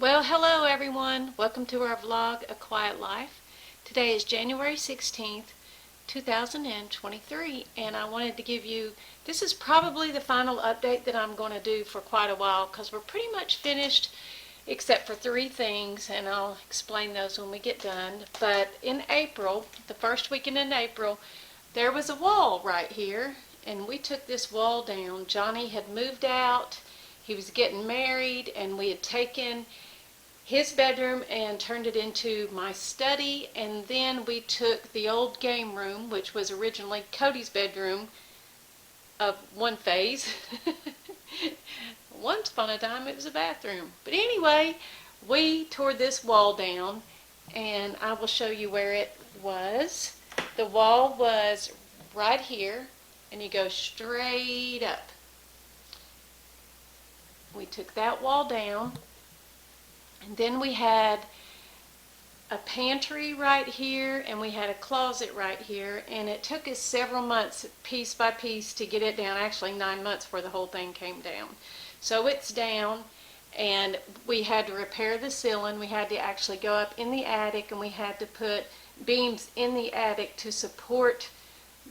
Well, hello everyone. Welcome to our vlog, A Quiet Life. Today is January 16th, 2023, and I wanted to give you, this is probably the final update that I'm going to do for quite a while because we're pretty much finished except for three things, and I'll explain those when we get done. But in April, the first weekend in April, there was a wall right here, and we took this wall down. Johnny had moved out, he was getting married, and we had taken his bedroom and turned it into my study, and then we took the old game room, which was originally Cody's bedroom of one phase. Once upon a time it was a bathroom. But anyway, we tore this wall down, and I will show you where it was. The wall was right here, and you go straight up. We took that wall down, and then we had a pantry right here, and we had a closet right here, and it took us several months, piece by piece, to get it down. Actually 9 months before the whole thing came down. So it's down, and we had to repair the ceiling. We had to actually go up in the attic, and we had to put beams in the attic to support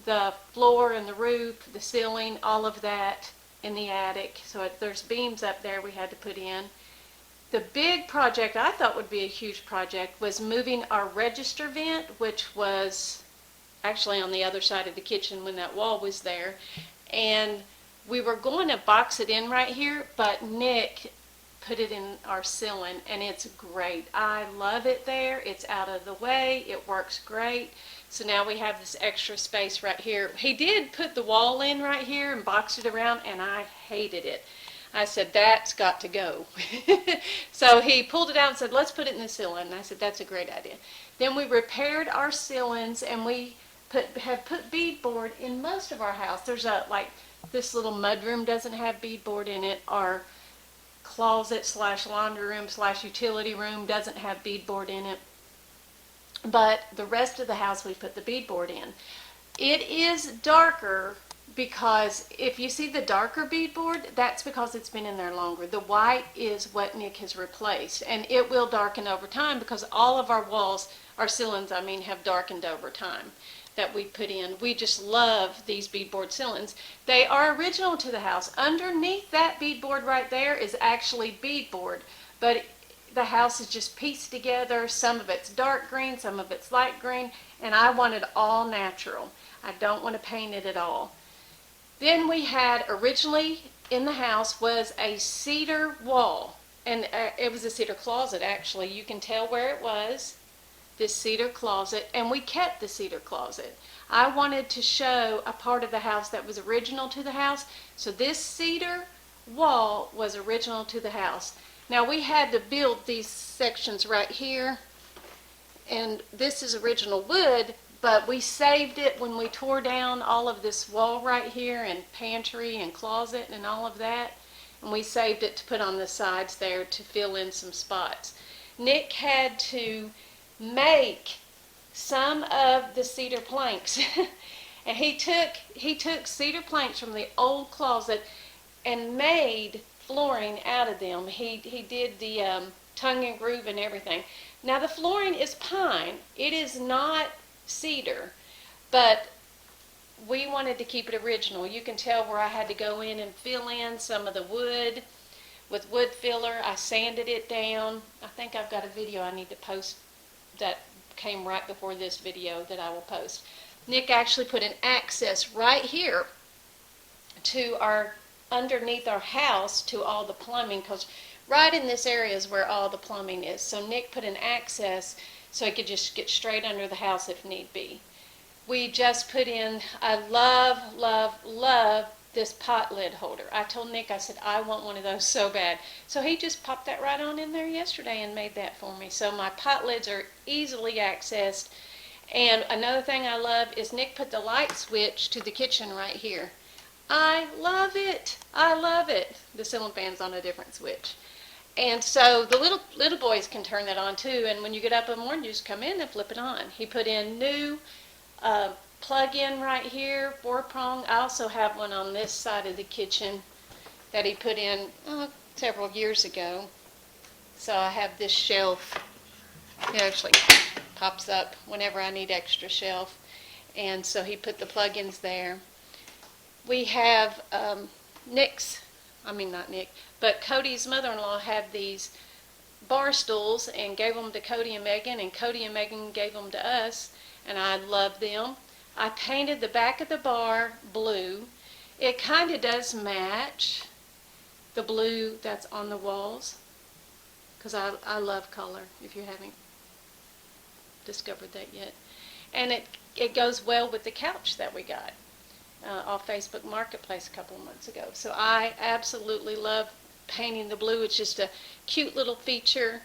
the floor and the roof, the ceiling, all of that in the attic. So there's beams up there we had to put in. The big project I thought would be a huge project was moving our register vent, which was actually on the other side of the kitchen when that wall was there. And we were going to box it in right here, but Nick put it in our ceiling, and it's great. I love it there. It's out of the way. It works great. So now we have this extra space right here. He did put the wall in right here and box it around, and I hated it. I said, that's got to go. So he pulled it out and said, let's put it in the ceiling. And I said, that's a great idea. Then we repaired our ceilings, and we have put beadboard in most of our house. There's this little mudroom doesn't have beadboard in it. Our closet slash laundry room slash utility room doesn't have beadboard in it. But the rest of the house we put the beadboard in. It is darker because if you see the darker beadboard, that's because it's been in there longer. The white is what Nick has replaced, and it will darken over time because all of our walls, our ceilings, have darkened over time that we put in. We just love these beadboard ceilings. They are original to the house. Underneath that beadboard right there is actually beadboard, but the house is just pieced together. Some of it's dark green, some of it's light green, and I want it all natural. I don't want to paint it at all. Then we had, originally in the house was a cedar wall, and it was a cedar closet actually. You can tell where it was, this cedar closet, and we kept the cedar closet. I wanted to show a part of the house that was original to the house, so this cedar wall was original to the house. Now we had to build these sections right here, and this is original wood, but we saved it when we tore down all of this wall right here, and pantry and closet and all of that, and we saved it to put on the sides there to fill in some spots. Nick had to make some of the cedar planks and he took cedar planks from the old closet and made flooring out of them. He did the tongue and groove and everything. Now the flooring is pine. It is not cedar, but we wanted to keep it original. You can tell where I had to go in and fill in some of the wood with wood filler. I sanded it down. I think I've got a video I need to post that came right before this video that I will post. Nick actually put an access right here to underneath our house to all the plumbing, because right in this area is where all the plumbing is. So Nick put an access so he could just get straight under the house if need be. We just put in, I love, love, love this pot lid holder. I told Nick, I said, I want one of those so bad. So he just popped that right on in there yesterday and made that for me. So my pot lids are easily accessed. And another thing I love is Nick put the light switch to the kitchen right here. I love it. I love it. The ceiling fan's on a different switch. And so the little boys can turn that on too, and when you get up in the morning, you just come in and flip it on. He put in new plug-in right here, 4-prong. I also have one on this side of the kitchen that he put in several years ago. So I have this shelf. It actually pops up whenever I need extra shelf. And so he put the plugins there. We have not Nick, but Cody's mother-in-law had these bar stools and gave them to Cody and Megan, and Cody and Megan gave them to us, and I love them. I painted the back of the bar blue. It kind of does match the blue that's on the walls, because I love color, if you haven't discovered that yet. And it goes well with the couch that we got off Facebook Marketplace a couple of months ago. So I absolutely love painting the blue. It's just a cute little feature.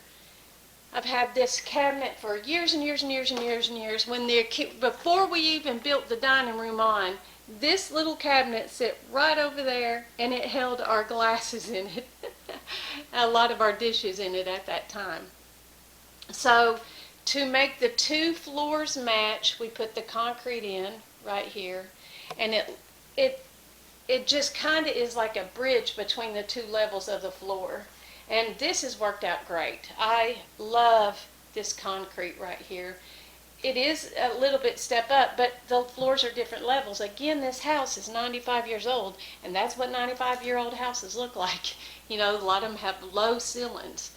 I've had this cabinet for years and years and years and years and years. Before we even built the dining room on, this little cabinet sit right over there, and it held our glasses in it. A lot of our dishes in it at that time. So to make the two floors match, we put the concrete in right here, and it just kind of is like a bridge between the two levels of the floor. And this has worked out great. I love this concrete right here. It is a little bit step up, but the floors are different levels. Again, this house is 95 years old, and that's what 95-year-old houses look like. You know, a lot of them have low ceilings.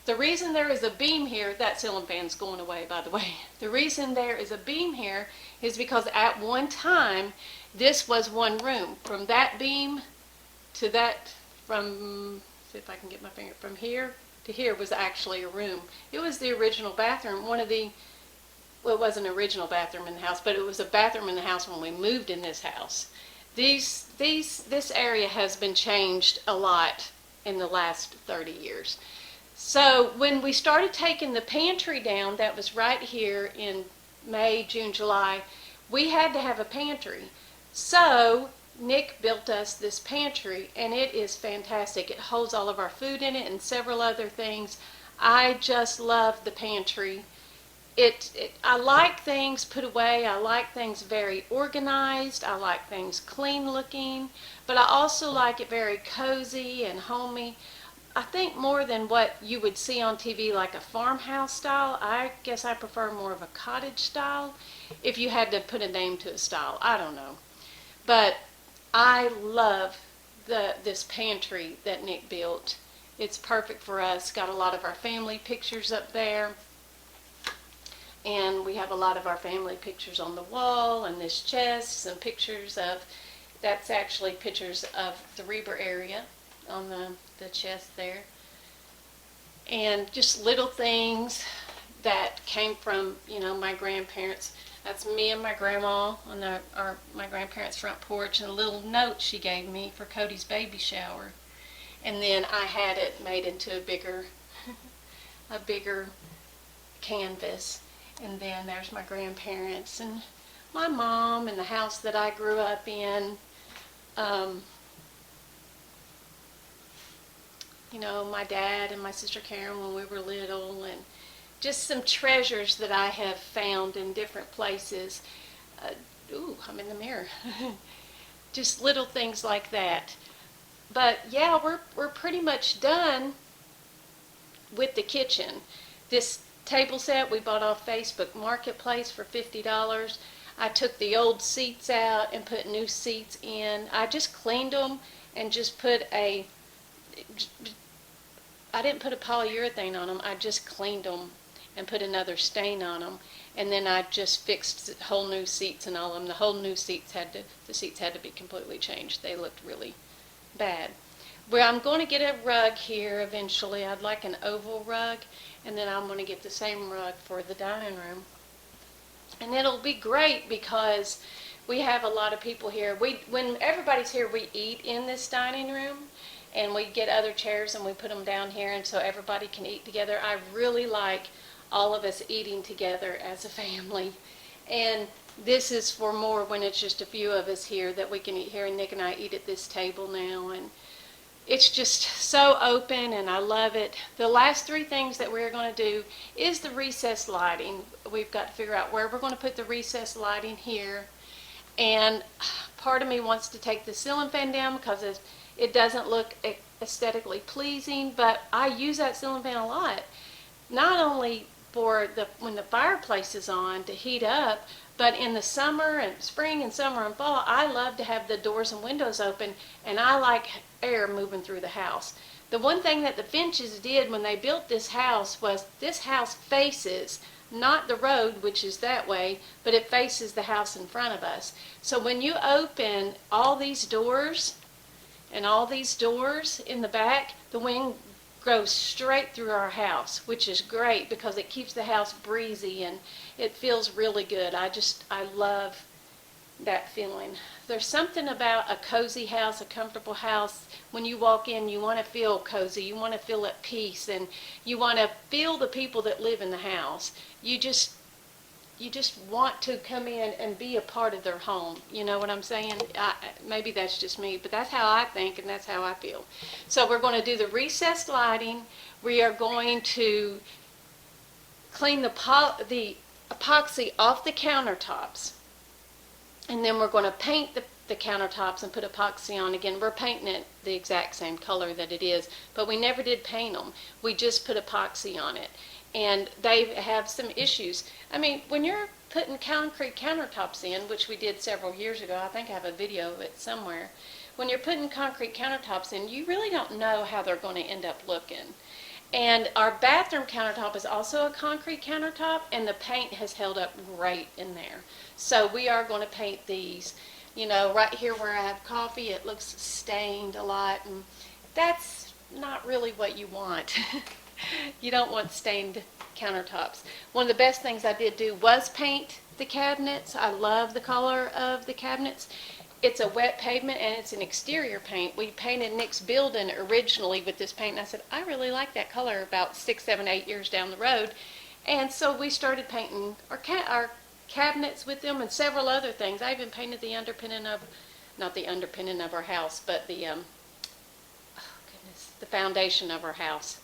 The reason there is a beam here, that ceiling fan's going away, by the way. The reason there is a beam here is because at one time, this was one room. From that beam to that, see if I can get my finger, from here to here was actually a room. It was the original bathroom, well, it wasn't an original bathroom in the house, but it was a bathroom in the house when we moved in this house. This area has been changed a lot in the last 30 years. So when we started taking the pantry down, that was right here in May, June, July, we had to have a pantry. So Nick built us this pantry, and it is fantastic. It holds all of our food in it and several other things. I just love the pantry. I like things put away. I like things very organized. I like things clean looking, but I also like it very cozy and homey. I think more than what you would see on TV, like a farmhouse style. I guess I prefer more of a cottage style, if you had to put a name to a style. I don't know. But I love this pantry that Nick built. It's perfect for us. Got a lot of our family pictures up there. And we have a lot of our family pictures on the wall, and this chest, some pictures of, that's actually pictures of the Reber area on the chest there. And just little things that came from, you know, my grandparents. That's me and my grandma on my grandparents' front porch, and a little note she gave me for Cody's baby shower. And then I had it made into a bigger canvas. And then there's my grandparents and my mom and the house that I grew up in. You know, my dad and my sister Karen when we were little, and just some treasures that I have found in different places. I'm in the mirror. Just little things like that. But yeah, we're pretty much done with the kitchen. This table set we bought off Facebook Marketplace for $50. I took the old seats out and put new seats in. I just cleaned them and just put I didn't put a polyurethane on them. I just cleaned them and put another stain on them. And then I just fixed whole new seats and all of them. The whole new seats the seats had to be completely changed. They looked really bad. Well, I'm going to get a rug here eventually. I'd like an oval rug, and then I'm going to get the same rug for the dining room. And it'll be great because we have a lot of people here. When everybody's here, we eat in this dining room, and we get other chairs and we put them down here, and so everybody can eat together. I really like all of us eating together as a family. And this is for more when it's just a few of us here that we can eat here, and Nick and I eat at this table now, and it's just so open, and I love it. The last three things that we're going to do is the recessed lighting. We've got to figure out where we're going to put the recessed lighting here, and part of me wants to take the ceiling fan down because it doesn't look aesthetically pleasing, but I use that ceiling fan a lot. Not only for when the fireplace is on to heat up, but in the summer and spring and summer and fall, I love to have the doors and windows open, and I like air moving through the house. The one thing that the Finches did when they built this house was this house faces not the road, which is that way, but it faces the house in front of us. So when you open all these doors and all these doors in the back, the wind goes straight through our house, which is great because it keeps the house breezy and it feels really good. I love that feeling. There's something about a cozy house, a comfortable house. When you walk in, you want to feel cozy, you want to feel at peace, and you want to feel the people that live in the house. You just want to come in and be a part of their home. You know what I'm saying? Maybe that's just me, but that's how I think and that's how I feel. So we're going to do the recessed lighting. We are going to clean the epoxy off the countertops. And then we're going to paint the countertops and put epoxy on again. We're painting it the exact same color that it is, but we never did paint them. We just put epoxy on it. And they have some issues. I mean, when you're putting concrete countertops in, which we did several years ago, I think I have a video of it somewhere. When you're putting concrete countertops in, you really don't know how they're going to end up looking. And our bathroom countertop is also a concrete countertop, and the paint has held up great in there. So we are going to paint these. You know, right here where I have coffee, it looks stained a lot, and that's not really what you want. You don't want stained countertops. One of the best things I did do was paint the cabinets. I love the color of the cabinets. It's a wet pavement and it's an exterior paint. We painted Nick's building originally with this paint, and I said, I really like that color about 6, 7, 8 years down the road. And so we started painting our cabinets with them and several other things. I even painted the underpinning of, not the underpinning of our house, but the, oh goodness, the foundation of our house.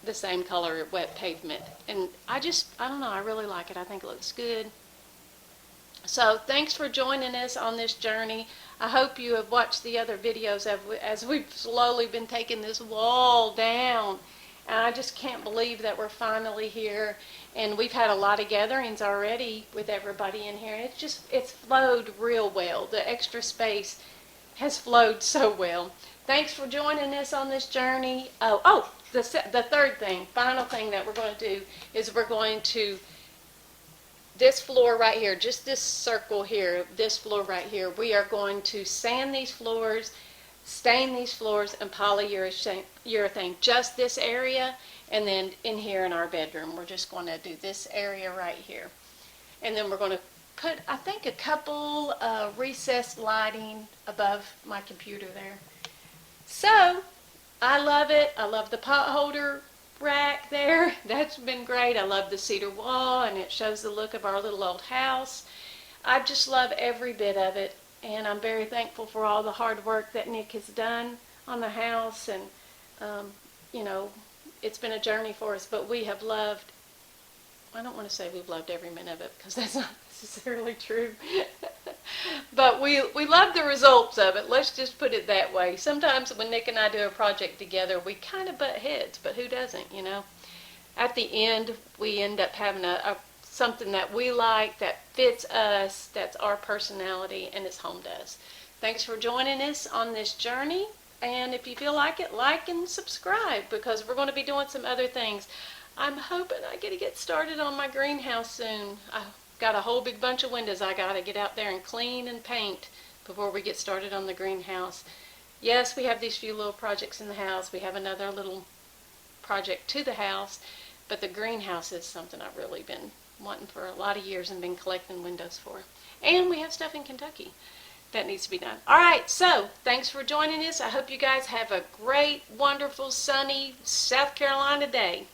The same color wet pavement. And I don't know, I really like it. I think it looks good. So thanks for joining us on this journey. I hope you have watched the other videos as we've slowly been taking this wall down. And I just can't believe that we're finally here. And we've had a lot of gatherings already with everybody in here. And it's flowed real well. The extra space has flowed so well. Thanks for joining us on this journey. The third thing, final thing that we're going to do is we're going to, this floor right here, just this circle here, this floor right here, we are going to sand these floors, stain these floors, and polyurethane just this area, and then in here in our bedroom, we're just going to do this area right here. And then we're going to put, I think, a couple recessed lighting above my computer there. So, I love it. I love the pot holder rack there. That's been great. I love the cedar wall, and it shows the look of our little old house. I just love every bit of it, and I'm very thankful for all the hard work that Nick has done on the house. And, you know, it's been a journey for us, but we have loved, I don't want to say we've loved every minute of it because that's not necessarily true. But we love the results of it. Let's just put it that way. Sometimes when Nick and I do a project together, we kind of butt heads, but who doesn't, you know? At the end, we end up having something that we like, that fits us, that's our personality, and it's home to us. Thanks for joining us on this journey. And if you feel like it, like and subscribe, because we're going to be doing some other things. I'm hoping I get started on my greenhouse soon. Got a whole big bunch of windows I got to get out there and clean and paint before we get started on the greenhouse. Yes, we have these few little projects in the house. We have another little project to the house, but the greenhouse is something I've really been wanting for a lot of years and been collecting windows for. And we have stuff in Kentucky that needs to be done. All right, so thanks for joining us. I hope you guys have a great, wonderful, sunny South Carolina day.